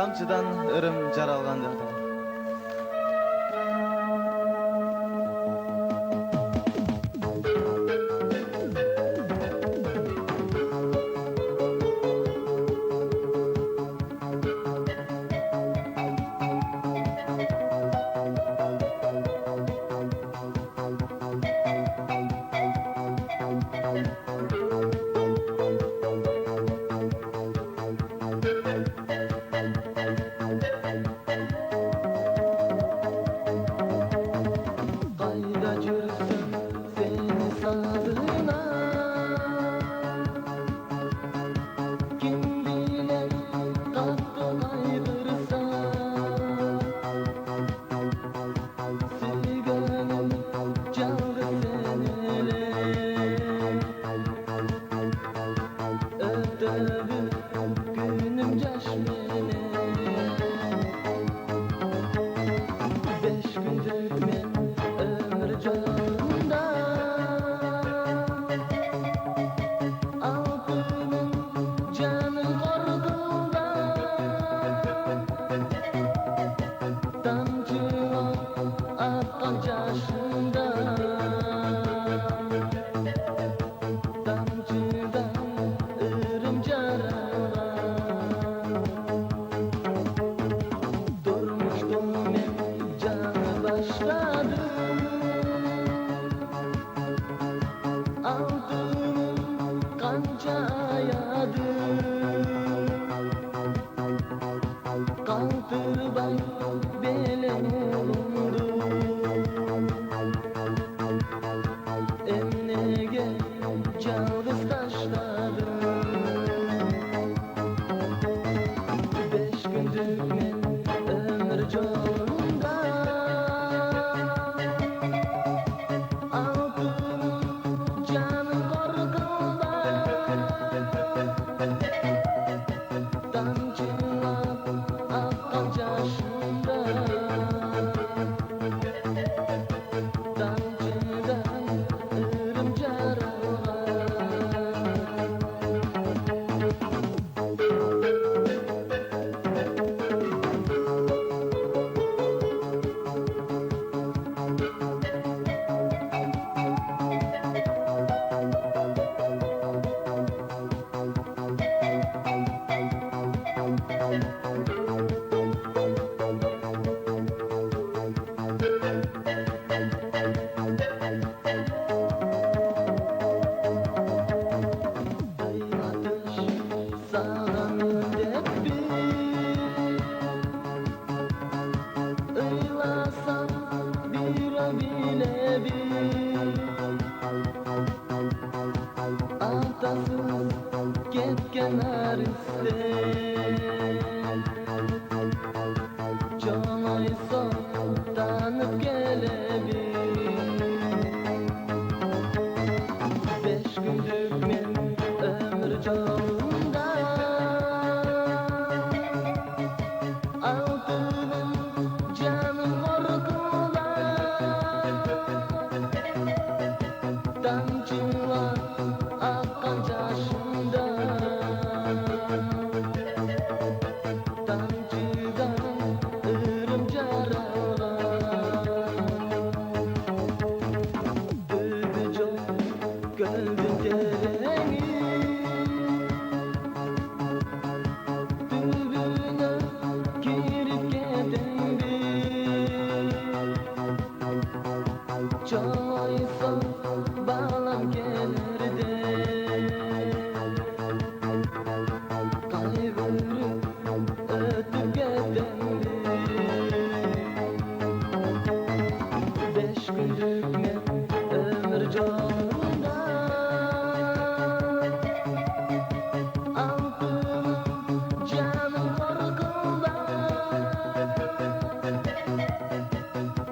Tamçıdan ırım jaralgan derdim. Kayda жүрсем seni sağdığına, kim bilir katlı ayrılsa. Sevgilim çalgı senele, ötebü günüm caşmele. 5 gündür men ömür canımda, altının canım ordumda. Damcılar akkan yaşında, damcıdan ırım jaralan. Durmuştum men canı başladı, altının kanca ayadı. Kaldırbay belenimdu, emnege çalgız taşladım. 5 gündür men ömür yolunda, altının canım korkumda. Damcılar akkan yaşında, damcıdan ırım jaralgan. Ey ateş, sağanın deppi, ıylasam bir bile bir. Atasız ketken ariste, canaysa tanıp gelebil. 5 gündür men ömür yolunda, altının canım korkumda. Damcılar akkan yaşında, damcıdan ırım jaralgan. Dövdü çok gönlün dereni, dübüne girip gedendi. Çoysa bağlam gelirdi, kaybırıp ötüp gedendi. 5 gündür men ömür yolunda, altının canım korkumda.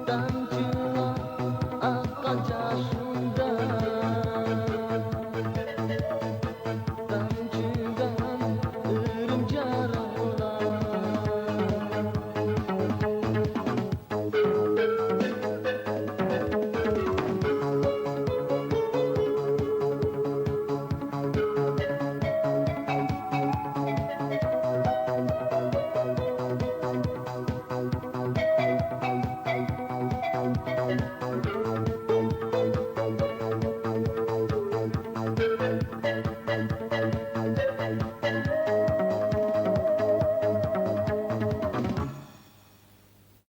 Damcılar akkan yaşında,